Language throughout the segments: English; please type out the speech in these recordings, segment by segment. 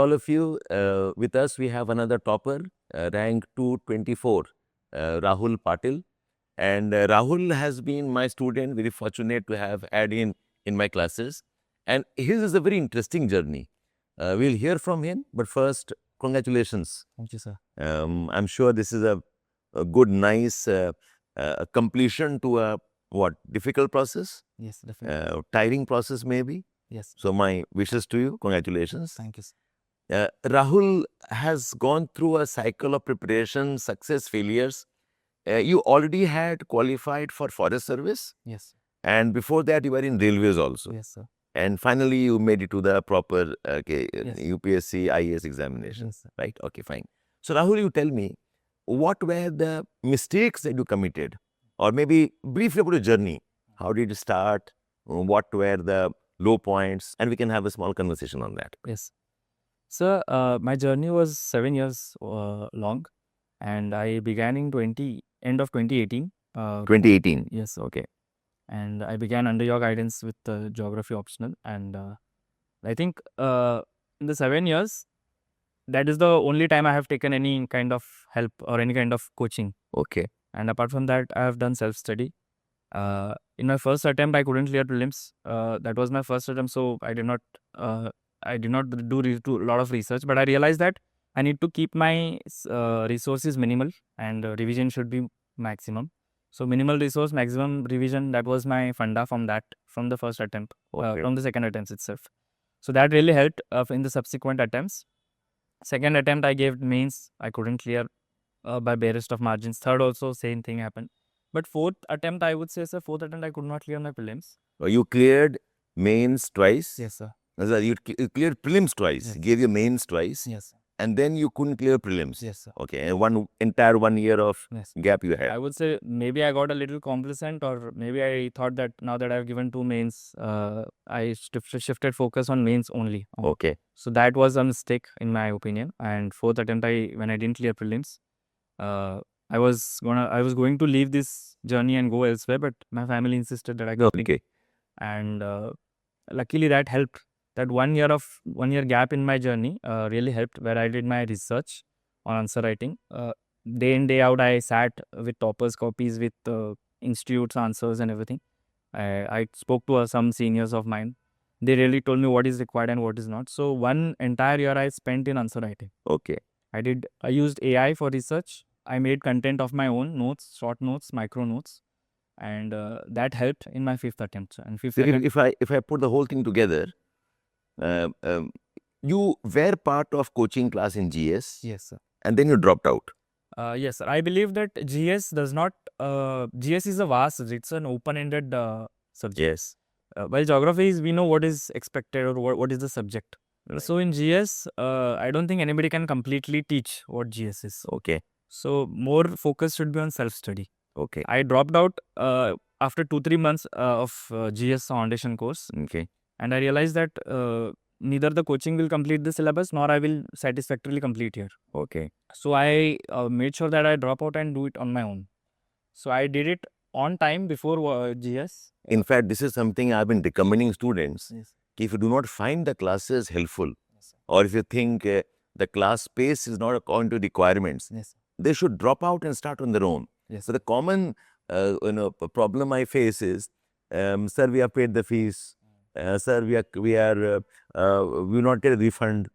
all of you. With us, we have another topper, rank 224, Rahul Patil. And Rahul has been my student, very fortunate to have had in my classes. And his is a very interesting journey. We'll hear from him, but first, congratulations. Thank you, sir. I'm sure this is a good, nice completion to a difficult process? Yes, definitely. Tiring process maybe? Yes. So my wishes to you. Congratulations. Thank you, sir. Rahul has gone through a cycle of preparation, success, failures. You already had qualified for forest service, Yes. and before that you were in railways also. Yes, sir. And finally you made it to the proper Yes. UPSC IAS examination, Yes, sir. right? Okay, fine. So Rahul, you tell me, what were the mistakes that you committed, or maybe briefly about your journey? How did you start? What were the low points? And we can have a small conversation on that. Yes. Sir, my journey was 7 years long, and I began in end of 2018. 2018. Yes, okay. And I began under your guidance with the geography optional, and I think in the 7 years, that is the only time I have taken any kind of help or any kind of coaching. Okay. And apart from that, I have done self-study. In my first attempt, I couldn't clear prelims. That was my first attempt, so I did not do a lot of research. But I realized that I need to keep my resources minimal, and revision should be maximum. So minimal resource, maximum revision. That was my funda from the first attempt, from the second attempt itself. So that really helped in the subsequent attempts. Second attempt, I gave mains. I couldn't clear by barest of margins. Third also, same thing happened. But fourth attempt, I would say, sir, fourth attempt, I could not clear my prelims. You cleared mains twice? Yes, sir. You cleared prelims twice. Yes. Gave your mains twice? Yes, sir. And then you couldn't clear prelims? Yes, sir. Okay, and entire 1 year of gap you had? I would say maybe I got a little complacent, or maybe I thought that now that I've given 2 mains, I shifted focus on mains only. Okay. So that was a mistake in my opinion. And fourth attempt, when I didn't clear prelims, I was going to leave this journey and go elsewhere, but my family insisted that I go. Okay. And luckily that helped. That 1 year gap in my journey really helped, where I did my research on answer writing. Day in, day out, I sat with toppers copies, with institutes answers and everything. I spoke to some seniors of mine. They really told me what is required and what is not. So 1 entire year I spent in answer writing. Okay. I used AI for research. I made content of my own, notes, short notes, micro notes, and that helped in my 5th attempt. And if I put the whole thing together, you were part of coaching class in GS. Yes, sir. And then you dropped out. Yes, sir. I believe that GS does not. GS is a vast subject. It's an open-ended subject. Yes. While geography is, we know what is expected or what is the subject. Right. So in GS, I don't think anybody can completely teach what GS is. Okay. So more focus should be on self-study. Okay. I dropped out after 2-3 months of GS foundation course. Okay. And I realized that neither the coaching will complete the syllabus, nor I will satisfactorily complete here. Okay. So I made sure that I drop out and do it on my own. So I did it on time before GS. In fact, this is something I've been recommending students. Yes. If you do not find the classes helpful, yes, or if you think the class pace is not according to requirements, yes, they should drop out and start on their own. Yes. So the common problem I face is, sir, we have paid the fees. Sir, we will not get a refund.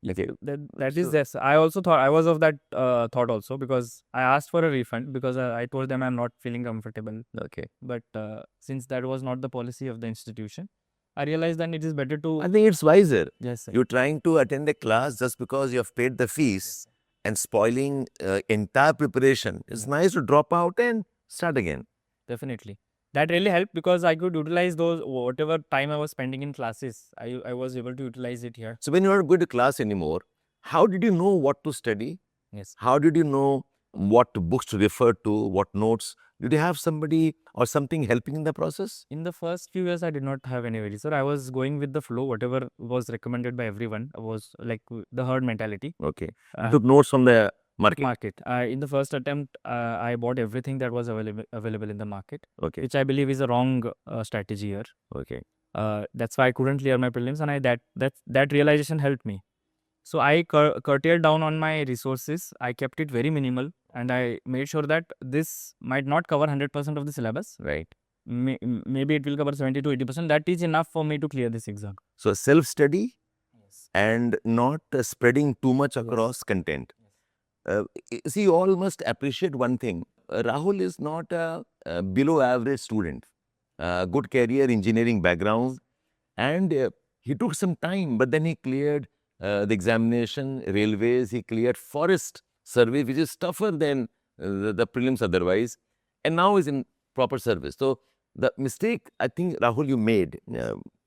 Okay. That is yes. I also thought, I was of that thought also, because I asked for a refund because I told them I'm not feeling comfortable. Okay. But since that was not the policy of the institution, I realized that it is better to. I think it's wiser. Yes, sir. You're trying to attend a class just because you have paid the fees, yes, and spoiling entire preparation. It's nice to drop out and start again. Definitely. That really helped, because I could utilize those, whatever time I was spending in classes, I was able to utilize it here. So when you're not going to class anymore, how did you know what to study? Yes. How did you know what books to refer to, what notes? Did you have somebody or something helping in the process? In the first few years, I did not have anybody, sir. I was going with the flow. Whatever was recommended by everyone was like the herd mentality. Okay. You took notes from the market. In the first attempt, I bought everything that was available in the market. Okay. Which I believe is a wrong strategy here. Okay. That's why I couldn't clear my prelims, and that realization helped me. So I curtailed down on my resources. I kept it very minimal, and I made sure that this might not cover 100% of the syllabus. Right. Maybe it will cover 70 to 80%. That is enough for me to clear this exam. So self-study Yes. and not spreading too much across content. See, you all must appreciate one thing. Rahul is not a below average student. Good career, engineering background, and he took some time, but then he cleared the examination, railways, he cleared forest survey, which is tougher than the prelims otherwise, and now is in proper service. So the mistake I think, Rahul, you made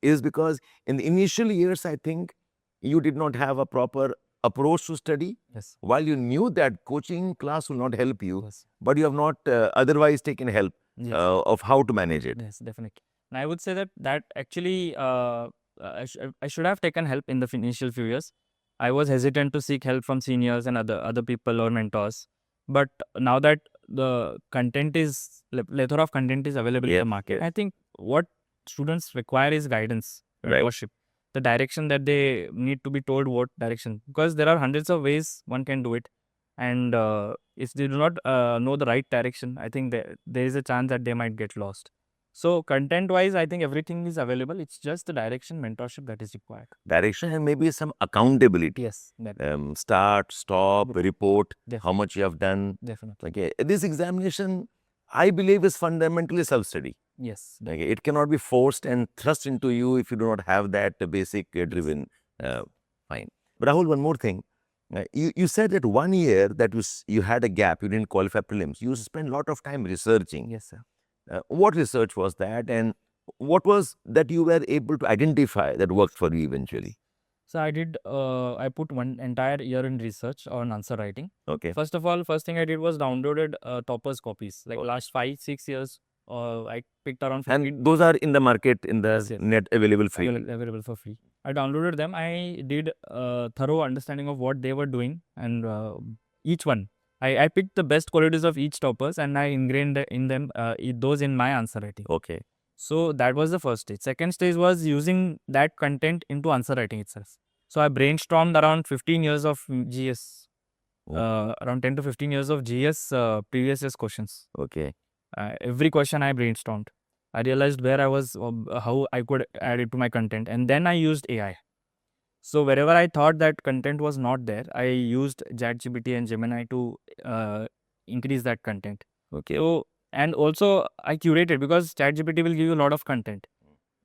is because in the initial years, I think you did not have a proper approach to study. Yes. While you knew that coaching class will not help you, Yes. but you have not otherwise taken help Yes. of how to manage it. Yes, definitely. And I would say that actually I should have taken help in the initial few years. I was hesitant to seek help from seniors and other people or mentors. But now that the content is plethora of content is available in Yeah, the market, yeah. I think what students require is guidance, Right. mentorship, the direction that they need to be told what direction, because there are hundreds of ways one can do it. And if they do not know the right direction, I think there is a chance that they might get lost. So content wise, I think everything is available. It's just the direction, mentorship that is required. Direction and maybe some accountability. Yes, Start, stop, report, how Definitely. much you have done. Definitely. Okay. This examination, I believe, is fundamentally self-study. Yes. Okay. It cannot be forced and thrust into you if you do not have that basic driven. Fine. But Rahul, one more thing. You said that 1 year that you had a gap, you didn't qualify prelims. You spent a lot of time researching. Yes, sir. What research was that, and what was that you were able to identify that worked for you eventually? So I did. I put one entire year in research on answer writing. Okay. First of all, first thing I did was downloaded Topper's copies. Like Okay. last 5-6 years, I picked around 15. And those are in the market, in the Yes, yes. net, available free. Available for free. I downloaded them. I did a thorough understanding of what they were doing, and each one. I picked the best qualities of each toppers, and I ingrained in them those in my answer writing. Okay. So that was the first stage. Second stage was using that content into answer writing itself. So I brainstormed around 15 years of GS, around 10 to 15 years of GS previous year's questions. Okay. Every question I brainstormed. I realized where I was, how I could add it to my content, and then I used AI. So wherever I thought that content was not there, I used ChatGPT and Gemini to increase that content. Okay. So, and also I curated, because ChatGPT will give you a lot of content.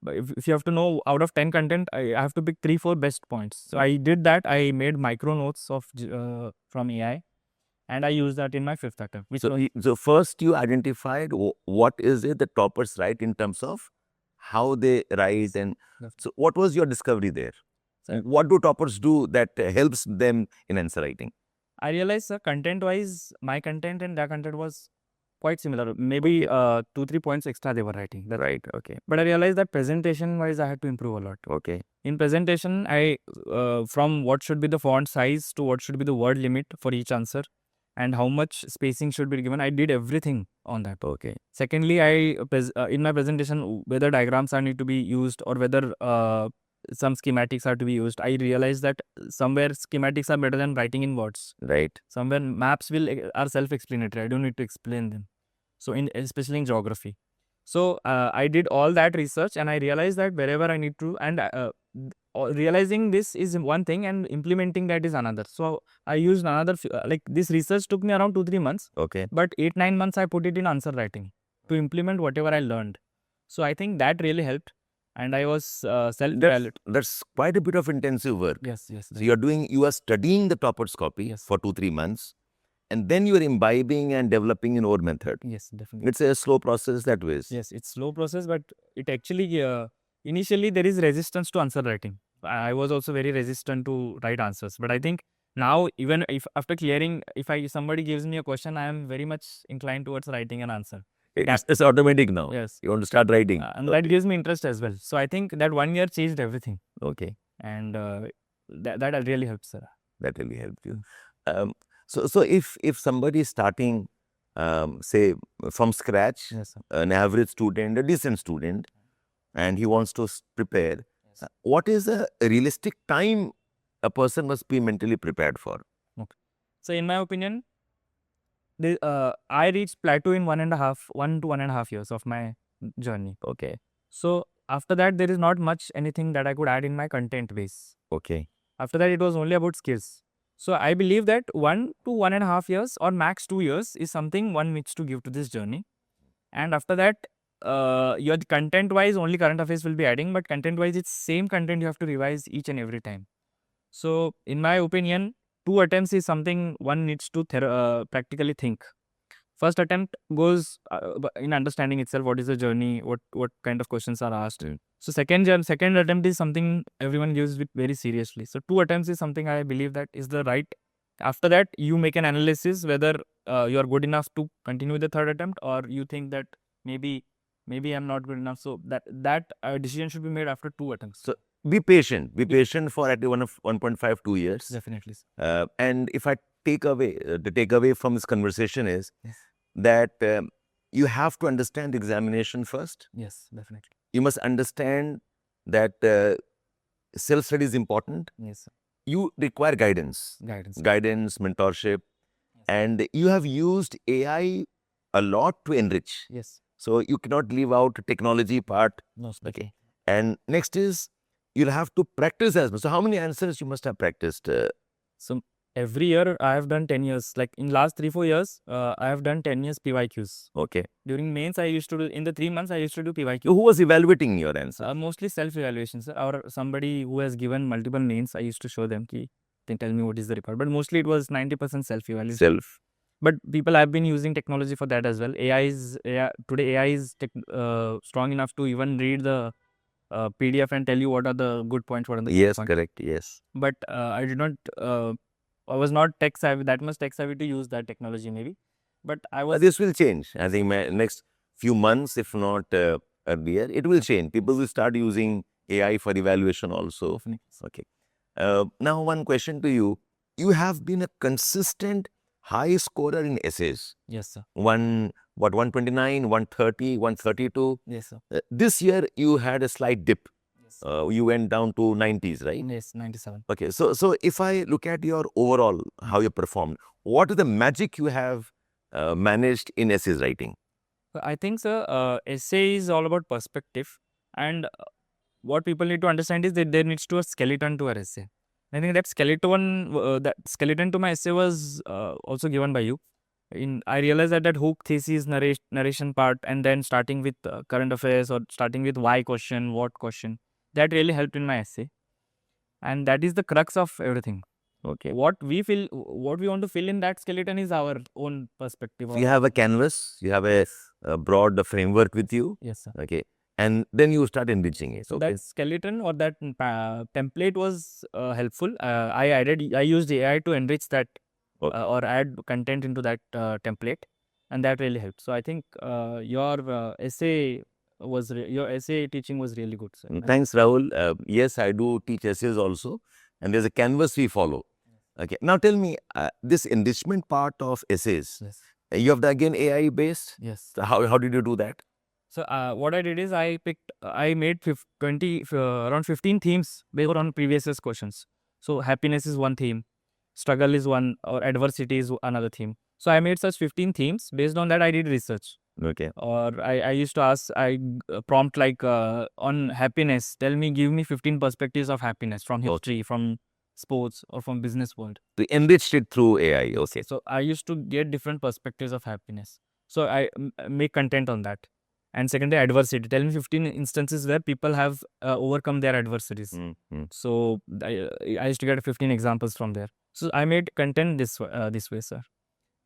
But if you have to know out of 10 content, I have to pick 3-4 best points. So I did that. I made micro notes of from AI, and I used that in my 5th attempt. So first you identified what is it the toppers write in terms of how they write, and so what was your discovery there? What do toppers do that helps them in answer writing? I realized, content-wise, my content and their content was quite similar. Maybe 2-3 points extra they were writing. That's Right. Okay. But I realized that presentation-wise, I had to improve a lot. Okay. In presentation, I from what should be the font size to what should be the word limit for each answer, and how much spacing should be given, I did everything on that. Okay. Secondly, I in my presentation, whether diagrams are need to be used or whether some schematics are to be used, I realized that somewhere schematics are better than writing in words. Right. Somewhere maps are self-explanatory. I don't need to explain them. So especially in geography. So I did all that research, and I realized that wherever I need to, and realizing this is one thing and implementing that is another. So I used another, like this research took me around 2-3 months. Okay. But 8-9 months I put it in answer writing to implement whatever I learned. So I think that really helped, and I was self-evaluated. That's quite a bit of intensive work. Yes, yes. So you are studying the toppers copy Yes. for 2-3 months, and then you are imbibing and developing your own method. Yes, definitely. It's a slow process that way. Yes, it's slow process, but it actually initially there is resistance to answer writing. I was also very resistant to write answers, but I think now, even if after clearing, if somebody gives me a question, I am very much inclined towards writing an answer. It's automatic now. Yes. You want to start writing. And that gives me interest as well. So I think that 1 year changed everything. Okay. And that really helped, sir. That really helped you. So if somebody is starting, say from scratch, Yes, sir. an average student, a decent student, and he wants to prepare, Yes. what is a realistic time a person must be mentally prepared for? So in my opinion, I reached plateau in 1 to 1.5 years of my journey. Okay. So after that, there is not much anything that I could add in my content base. Okay. After that, it was only about skills. So I believe that 1 to 1.5 years or max 2 years is something one needs to give to this journey. And after that, your content wise, only current affairs will be adding, but content wise, it's same content you have to revise each and every time. So in my opinion, 2 attempts is something one needs to practically think. First attempt goes in understanding itself, what is the journey, what kind of questions are asked. So second attempt is something everyone gives it very seriously. So 2 attempts is something I believe that is the right. After that, you make an analysis whether you are good enough to continue the third attempt, or you think that maybe I'm not good enough. So that decision should be made after 2 attempts. So be patient. Be patient for at least 1.5, 2 years. Definitely. And if I take away, the takeaway from this conversation is that you have to understand the examination first. Yes, definitely. You must understand that self-study is important. Yes. You require guidance, mentorship, and you have used AI a lot to enrich. Yes. So you cannot leave out the technology part. No. Okay. And next is you'll have to practice as well. So how many answers you must have practiced? So every year I have done 10 years. Like in last 3-4 years, I have done 10 years PYQs. Okay. During mains, I used to do, in the 3 months, I used to do PYQ. So who was evaluating your answer? Mostly self-evaluations, or somebody who has given multiple names. I used to show them, they tell me what is the report. But mostly it was 90% self-evaluation. But people have been using technology for that as well. Today AI is strong enough to even read the PDF and tell you what are the good points, what are the bad points. Correct. Yes. But I did not. I was not that much tech savvy to use that technology maybe. But I was. This will change. I think next few months, if not earlier, it will change. People will start using AI for evaluation also. Okay. Now one question to you. You have been a consistent high scorer in essays. Yes, sir. 129, 130, 132. Yes, sir. This year you had a slight dip. Yes, you went down to 90s, right? Yes, 97. Okay, so if I look at your overall, how you performed, what is the magic you have managed in essays writing? I think, sir, essay is all about perspective, and what people need to understand is that there needs to be a skeleton to our essay. I think that skeleton to my essay was also given by you. I realized that hook, thesis, narration part, and then starting with current affairs or starting with why question, what question, that really helped in my essay. And that is the crux of everything. Okay. What we want to fill in that skeleton is our own perspective. You have a canvas, you have a broad framework with you. Yes, sir. Okay. And then you start enriching it. So that skeleton or that template was helpful. I used AI to enrich that or add content into that template, and that really helped. So I think your essay teaching was really good, sir. Thanks, Rahul. Yes, I do teach essays also, and there's a canvas we follow. Okay. Now tell me, this enrichment part of essays, you have again AI based? Yes. So how did you do that? So what I did is I made around 15 themes based on previous year's questions. So happiness is one theme, struggle is one, or adversity is another theme. So I made such 15 themes. Based on that, I did research. Okay. Or I used to ask, prompt like on happiness, give me 15 perspectives of happiness from history, from sports, or from business world. So enriched it through AI. Okay. So I used to get different perspectives of happiness. So I make content on that. And secondly, adversity. Tell me 15 instances where people have overcome their adversities. So I used to get 15 examples from there. So I made content this way, sir.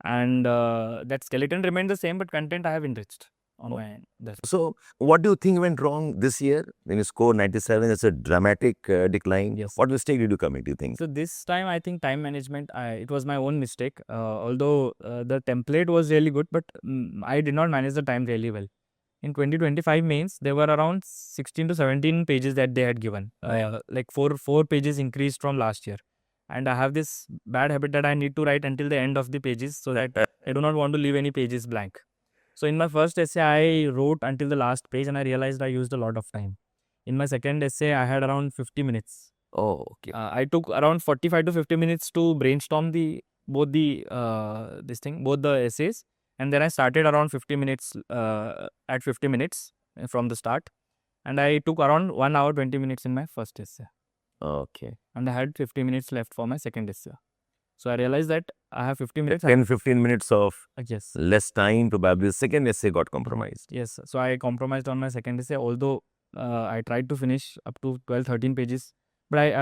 And that skeleton remained the same, but content I have enriched on my end. So what do you think went wrong this year? When you score 97, it's a dramatic decline. Yes. What mistake did you commit, do you think? So this time, I think time management, it was my own mistake. Although the template was really good, but I did not manage the time really well. In 2025 mains, there were around 16 to 17 pages that they had given. Like four pages increased from last year. And I have this bad habit that I need to write until the end of the pages so that I do not want to leave any pages blank. So in my first essay, I wrote until the last page and I realized I used a lot of time. In my second essay, I had around 50 minutes. Oh, okay. I took around 45 to 50 minutes to brainstorm both the essays, and then I started around 50 minutes at 50 minutes from the start, and I took around 1 hour 20 minutes in my first essay, Okay. and I had 50 minutes left for my second essay. So I realized that I have 50 minutes. 10-15 minutes of Yes. less time, probably the second essay got compromised. Yes. So I compromised on my second essay, although I tried to finish up to 12-13 pages. But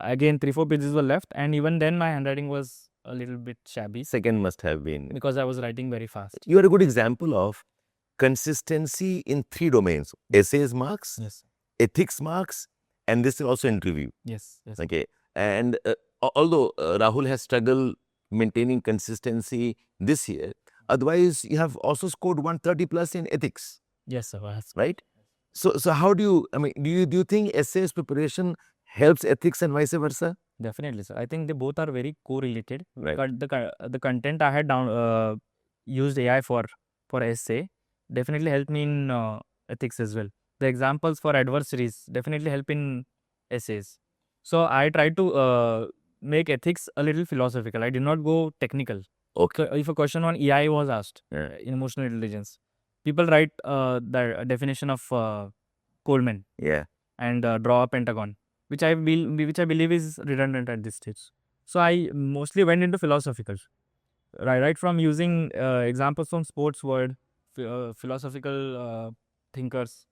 again, 3-4 pages were left. And even then, my handwriting was a little bit shabby Second must have been. because I was writing very fast. You are a good example of consistency in 3 domains: essays marks, Yes. ethics marks, and this is also interview. Yes. Yes. Okay. And although Rahul has struggled maintaining consistency this year, otherwise you have also scored 130 plus in ethics, Yes, sir. Yes. right? So how do you, I mean, do you think essays preparation helps ethics and vice versa? Definitely, sir. I think they both are very correlated. Right. But the content I had used AI for essay definitely helped me in ethics as well. The examples for adversaries definitely help in essays. So I tried to make ethics a little philosophical. I did not go technical. Okay. So if a question on EI was asked, Yeah. in emotional intelligence, people write the definition of Coleman Yeah. and draw a pentagon, which I believe is redundant at this stage. So I mostly went into philosophical, right from using examples from sports world, philosophical thinkers.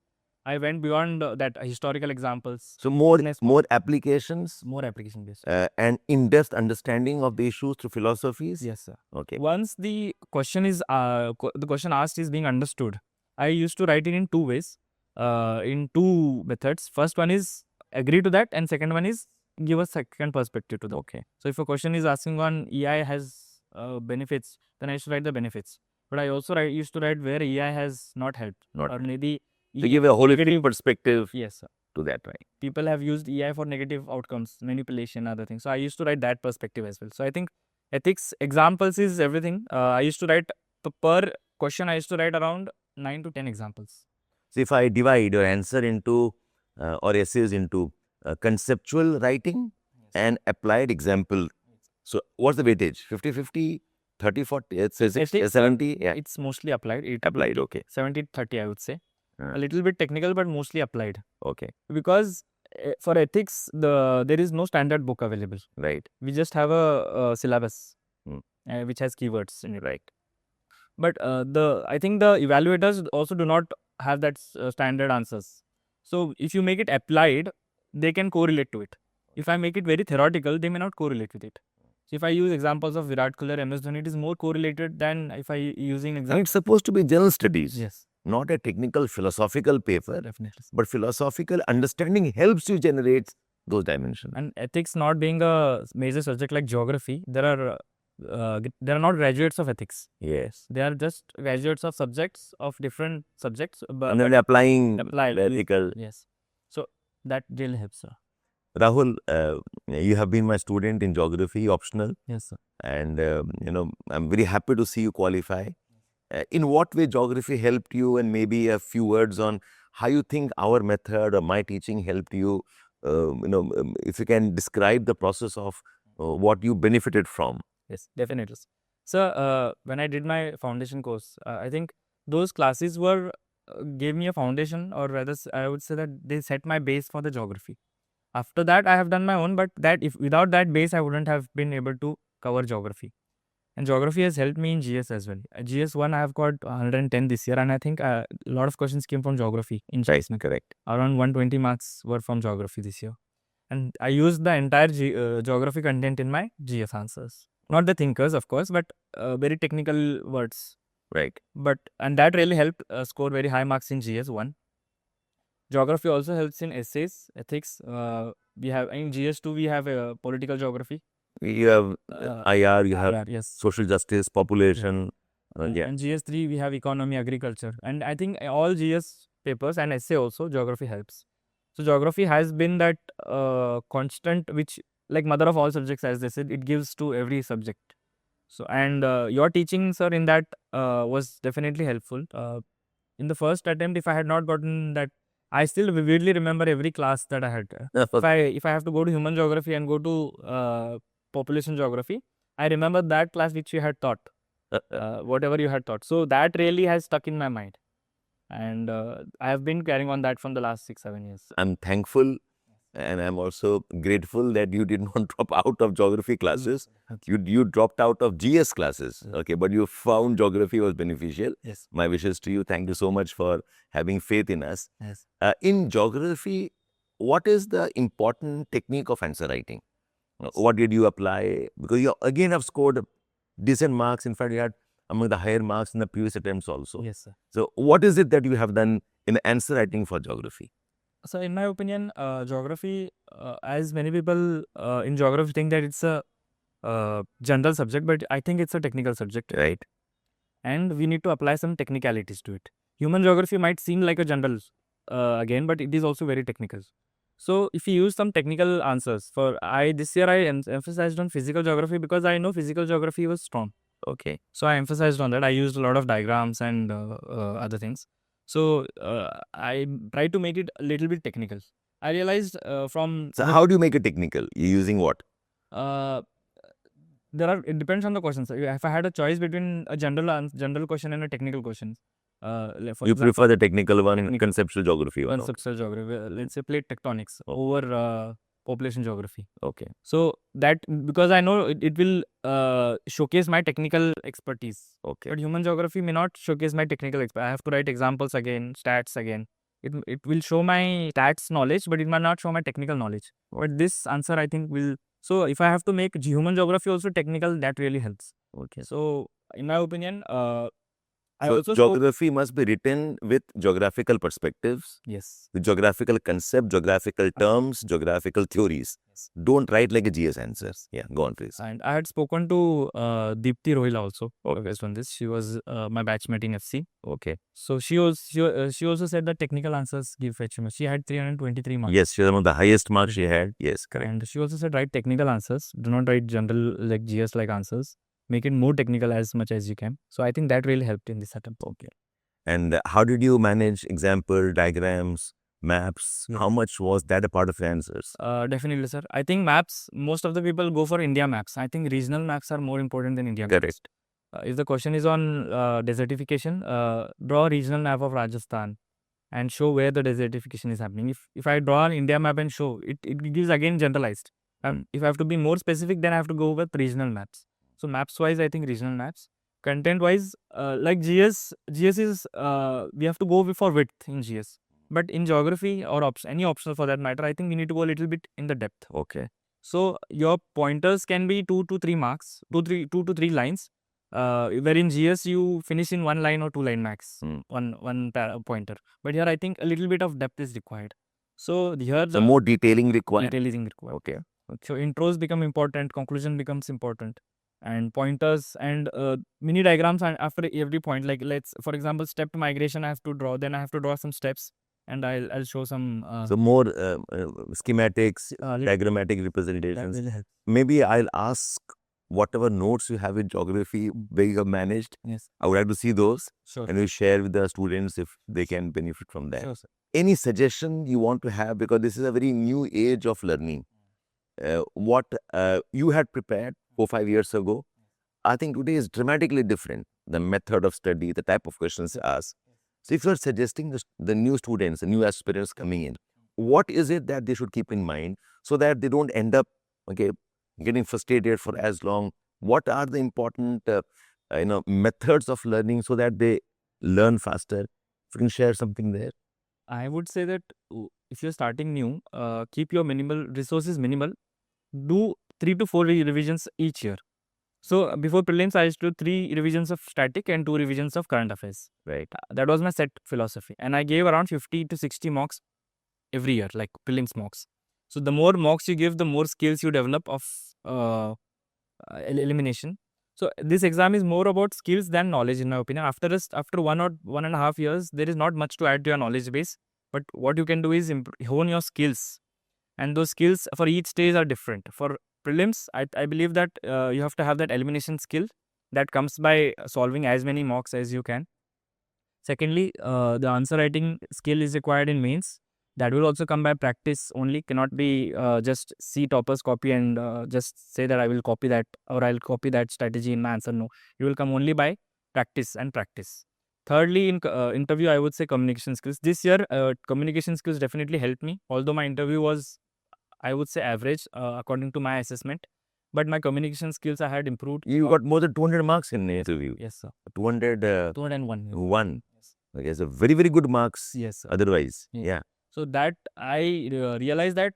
I went beyond that historical examples. So more Business applications more application based. and in-depth understanding of the issues through philosophies. Yes, sir. Okay. Once the question is the question asked is being understood, I used to write it in two ways, in two methods. First one is agree to that, and second one is give a second perspective to that. Okay. So if a question is asking on EI has benefits, then I used to write the benefits. But I also used to write where EI has not helped, Not or maybe to give a holistic perspective yes, sir. to that, right? People have used EI for negative outcomes, manipulation, other things. So I used to write that perspective as well. So I think ethics examples is everything. I used to write per question. I used to write around 9 to 10 examples. So if I divide your answer into or essays into conceptual writing and applied example, so what's the weightage? 50-50, 30-40, Ethics, 70? Yeah, it's mostly applied. applied. Okay. 70-30, I would say. Uh. A little bit technical, but mostly applied. Okay. Because for ethics, there is no standard book available. Right. We just have a syllabus Hmm. which has keywords in it. Right. But I think the evaluators also do not have that standard answers. So if you make it applied, they can correlate to it. If I make it very theoretical, they may not correlate with it. So if I use examples of Virat Kohli, MS Dhoni, it is more correlated than if I using And examples. it's supposed to be general studies. Yes, Not a technical philosophical paper, definitely. but philosophical understanding helps you generate those dimensions. And ethics not being a major subject like geography, there are not graduates of ethics. Yes. They are just graduates of subjects of different subjects. And then applying applied. ethical. Yes. So that really helps, sir. Rahul, you have been my student in geography, optional. Yes, sir. And, I'm very happy to see you qualify. In what way geography helped you, and maybe a few words on how you think our method or my teaching helped you, if you can describe the process of what you benefited from. Yes, definitely. So when I did my foundation course, I think those classes were gave me a foundation, or rather I would say that they set my base for the geography. After that, I have done my own, but without that base, I wouldn't have been able to cover geography. And geography has helped me in GS as well. GS 1, I have got 110 this year, and I think a lot of questions came from geography in Right, GS. correct. Around 120 marks were from geography this year. And I used the entire geography content in my GS answers. Not the thinkers, of course, but very technical words. Right. And that really helped score very high marks in GS 1. Geography also helps in essays, ethics. We have in GS 2, we have political geography. You have IR, you have IR, yes. social justice, population. Yeah. And GS 3, we have economy, agriculture. And I think all GS papers and essay also, geography helps. So geography has been that constant, which like mother of all subjects, as they said, it gives to every subject. So, and your teaching, sir, in that was definitely helpful. In the first attempt, if I had not gotten that I still vividly remember every class that I had. If I have to go to human geography and go to population geography, I remember that class which you had taught, whatever you had taught. So that really has stuck in my mind, and I have been carrying on that from the last 6-7 years. I'm thankful and I'm also grateful that you did not drop out of geography classes. You dropped out of GS classes, okay, but you found geography was beneficial. Yes. My wishes to you. Thank you so much for having faith in us. Yes. In geography, what is the important technique of answer writing? What did you apply? Because you again have scored decent marks. In fact, you had among the higher marks in the previous attempts also. Yes, sir. So what is it that you have done in answer writing for geography? So in my opinion, geography, as many people in geography think that it's a general subject, but I think it's a technical subject. Right. And we need to apply some technicalities to it. Human geography might seem like a general again, but it is also very technical. So if you use some technical answers, this year I emphasized on physical geography because I know physical geography was strong. Okay. So I emphasized on that. I used a lot of diagrams and other things. So I tried to make it a little bit technical. I realized So how do you make it technical? You're using what? It depends on the questions. If I had a choice between a general question and a technical question, You prefer the technical one, conceptual geography one. Conceptual geography. Let's say plate tectonics over population geography. Okay. So that, because I know it will showcase my technical expertise. Okay. But human geography may not showcase my technical expertise. I have to write examples again, stats again. It will show my stats knowledge, but it might not show my technical knowledge. But this answer, I think, will. So if I have to make human geography also technical, that really helps. Okay. So in my opinion, I So also geography must be written with geographical perspectives, yes, with geographical concept, geographical terms, geographical theories. Yes. Don't write like a GS answer. Yeah, go on please. And I had spoken to Deepti Rohila also based on this. She was my batchmate in FC. Okay. So she also said that technical answers give HMS. She had 323 marks. Yes, she was among the highest marks she had. Yes, correct. And she also said write technical answers. Do not write general like GS like answers. Make it more technical as much as you can. So I think that really helped in this attempt. Okay. And how did you manage example, diagrams, maps? Yes. How much was that a part of your answers? Definitely, sir. I think maps, most of the people go for India maps. I think regional maps are more important than India maps. Correct. If the question is on desertification, draw a regional map of Rajasthan and show where the desertification is happening. If I draw an India map and show, it gives again generalized. If I have to be more specific, then I have to go with regional maps. So maps wise, I think regional maps. Content wise, like GS is, we have to go for width in GS. But in geography or any optional for that matter, I think we need to go a little bit in the depth. Okay. So your pointers can be 2 to 3 marks, 2 to 3 lines. Where in GS you finish in 1 line or 2 line max, one pointer. But here I think a little bit of depth is required. So here So more detailing required. detailing required. Okay. So intros become important, conclusion becomes important, and pointers and mini diagrams after every point. Like let's, for example, step migration I have to draw. Then I have to draw some steps, and I'll show some. So more schematics, diagrammatic representations. That will help. Maybe I'll ask whatever notes you have in geography where you have managed. Yes. I would like to see those. Sure. And we share with the students if they can benefit from that. Sure, sir. Any suggestion you want to have, because this is a very new age of learning. What you had prepared 4-5 years ago, I think today is dramatically different. The method of study, the type of questions asked. So if you're suggesting the new students, the new aspirants coming in, what is it that they should keep in mind so that they don't end up getting frustrated for as long? What are the important methods of learning so that they learn faster? If you can share something there. I would say that if you're starting new, keep your resources minimal. Do 3 to 4 revisions each year. So before prelims, I used to do 3 revisions of static and 2 revisions of current affairs. Right. That was my set philosophy, and I gave around 50 to 60 mocks every year, like prelims mocks. So the more mocks you give, the more skills you develop of elimination. So this exam is more about skills than knowledge, in my opinion. After 1 or 1.5 years, there is not much to add to your knowledge base. But what you can do is hone your skills, and those skills for each stage are different. For prelims, I believe that you have to have that elimination skill that comes by solving as many mocks as you can. Secondly, the answer writing skill is required in mains. That will also come by practice only. Cannot be just see toppers copy and just say that I will copy that or I'll copy that strategy in my answer. No, you will come only by practice and practice. Thirdly, in interview, I would say communication skills. This year, communication skills definitely helped me. Although my interview was, I would say, average according to my assessment, but my communication skills I had improved. You got more than 200 marks in the interview. Yes, sir. 201. Yes. Okay, so very, very good marks. Yes, sir. Otherwise, Yes. yeah. So that I realized that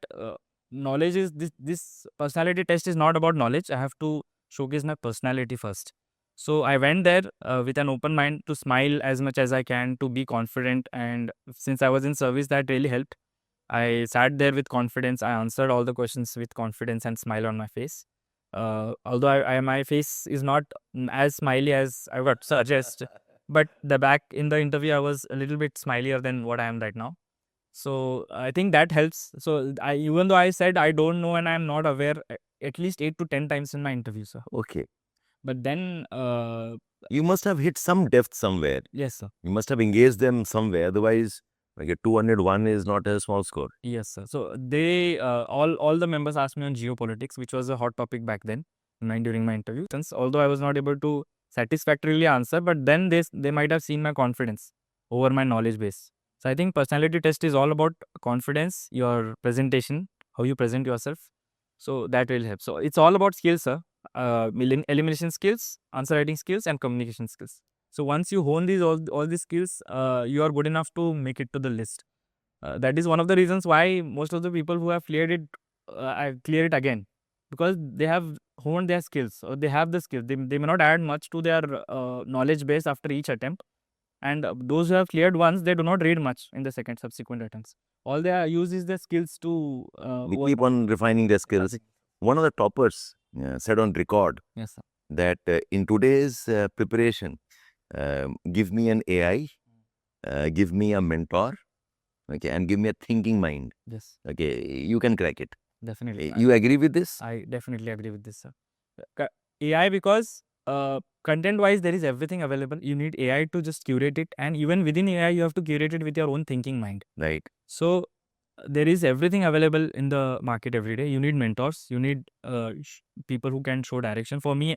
knowledge is this personality test is not about knowledge. I have to showcase my personality first. So I went there with an open mind to smile as much as I can, to be confident. And since I was in service, that really helped. I sat there with confidence. I answered all the questions with confidence and smile on my face. Although my face is not as smiley as I would suggest, but the back in the interview I was a little bit smilier than what I am right now. So I think that helps. So even though I said I don't know and I am not aware at least 8 to 10 times in my interview, sir. Okay. But then, You must have hit some depth somewhere. yes, sir. You must have engaged them somewhere. Otherwise, like a 201 is not a small score. Yes, sir. So they all the members asked me on geopolitics, which was a hot topic back then during my interview. Since although I was not able to satisfactorily answer, but then they might have seen my confidence over my knowledge base. So I think personality test is all about confidence, your presentation, how you present yourself. So that will help. So it's all about skills, sir. Elimination skills, answer writing skills, and communication skills. So once you hone these all these skills, you are good enough to make it to the list. That is one of the reasons why most of the people who have cleared it, I clear it again, because they have honed their skills or they have the skills. They may not add much to their knowledge base after each attempt. And those who have cleared once, they do not read much in the subsequent attempts. All they use is their skills to We keep on refining their skills. One of the toppers said on record Yes, sir. that in today's preparation, give me an AI, give me a mentor, okay, and give me a thinking mind. Yes, Okay, you can crack it. definitely. You agree with this? I definitely agree with this, sir. AI, because content-wise, there is everything available. You need AI to just curate it, and even within AI, you have to curate it with your own thinking mind. Right. So there is everything available in the market every day. You need mentors. You need people who can show direction. For me,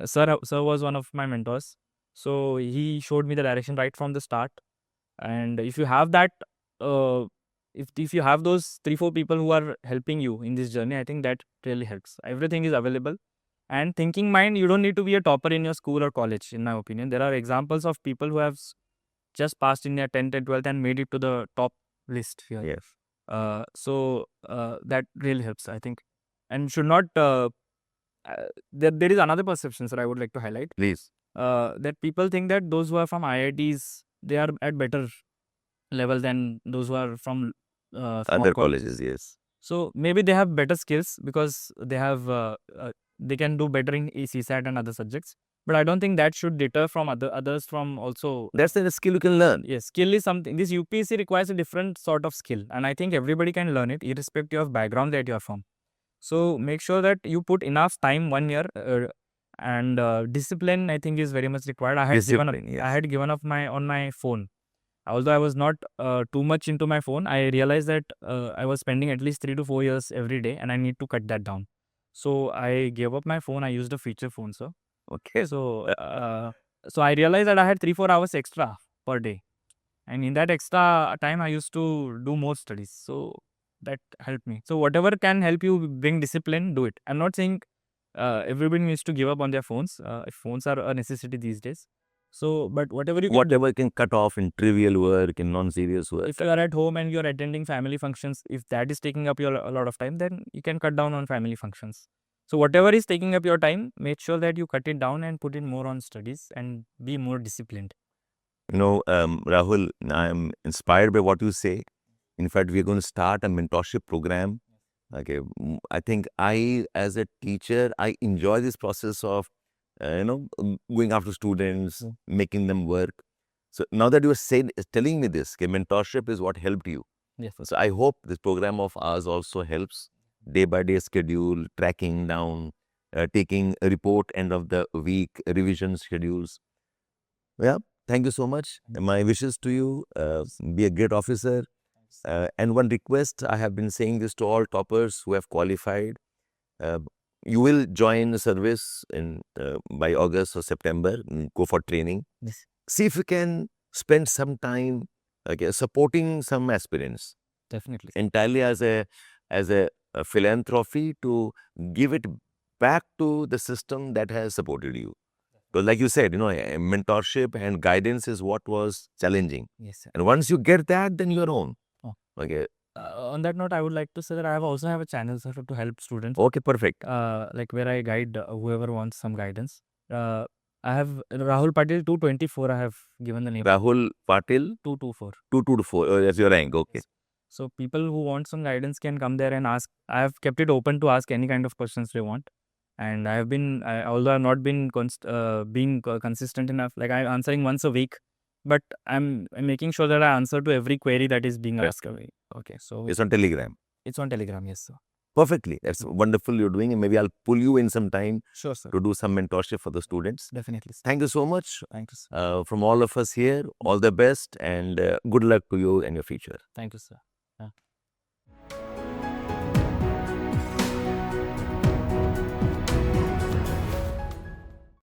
sir was one of my mentors. So he showed me the direction right from the start. And if you have that, if you have those 3-4 people who are helping you in this journey, I think that really helps. Everything is available. And thinking mind, you don't need to be a topper in your school or college, in my opinion. There are examples of people who have just passed in their 10th and 12th and made it to the top list here. Yes. So that really helps, I think. And should not, there is another perception, sir, I would like to highlight. Please. That people think that those who are from IITs, they are at better level than those who are from Other colleges, yes. So maybe they have better skills because they have they can do better in CSAT and other subjects. But I don't think that should deter from others from also. That's the skill you can learn. Yes, skill is something. This UPSC requires a different sort of skill, and I think everybody can learn it irrespective of background that you are from. So make sure that you put enough time, 1 year, and discipline, I think, is very much required. I had given up on my phone. Although I was not too much into my phone, I realized that I was spending at least 3 to 4 years every day, and I need to cut that down. So I gave up my phone. I used a feature phone, sir. Okay. So I realized that I had 3-4 hours extra per day, and in that extra time, I used to do more studies. So that helped me. So whatever can help you bring discipline, do it. I'm not saying everybody needs to give up on their phones. Phones are a necessity these days. So, but whatever can cut off in trivial work, in non-serious work. If you are at home and you're attending family functions, if that is taking up a lot of time, then you can cut down on family functions. So whatever is taking up your time, make sure that you cut it down and put in more on studies and be more disciplined. Rahul, I'm inspired by what you say. In fact, we're going to start a mentorship program. Okay, I think as a teacher, I enjoy this process of going after students, making them work. So now that you are telling me this, mentorship is what helped you. Yes. So I hope this program of ours also helps. Day by day schedule, tracking down, taking a report end of the week, revision schedules. Yeah, Thank you so much. My wishes to you, be a great officer. And one request, I have been saying this to all toppers who have qualified. You will join the service in by August or September, go for training. Yes. See if you can spend some time supporting some aspirants. Definitely. Entirely as a philanthropy to give it back to the system that has supported you. Because like you said, mentorship and guidance is what was challenging. Yes, sir. And once you get that, then you're on. Oh. Okay. On that note, I would like to say that I also have a channel, sir, to help students. Okay, perfect. Like where I guide whoever wants some guidance. I have Rahul Patil 224. I have given the name. Rahul Patil 224. 224. Oh, that's your rank. Okay. Yes. So people who want some guidance can come there and ask. I have kept it open to ask any kind of questions they want. And I have been, although I have not been being consistent enough, like I'm answering once a week, but I'm making sure that I answer to every query that is being asked away. Okay, so It's on Telegram. it's on Telegram, yes, sir. Perfectly. That's wonderful you're doing. And maybe I'll pull you in some time Sure, sir. to do some mentorship for the students. Definitely, sir. Thank you so much. Thank you, sir. From all of us here, all the best and good luck to you and your future. Thank you, sir.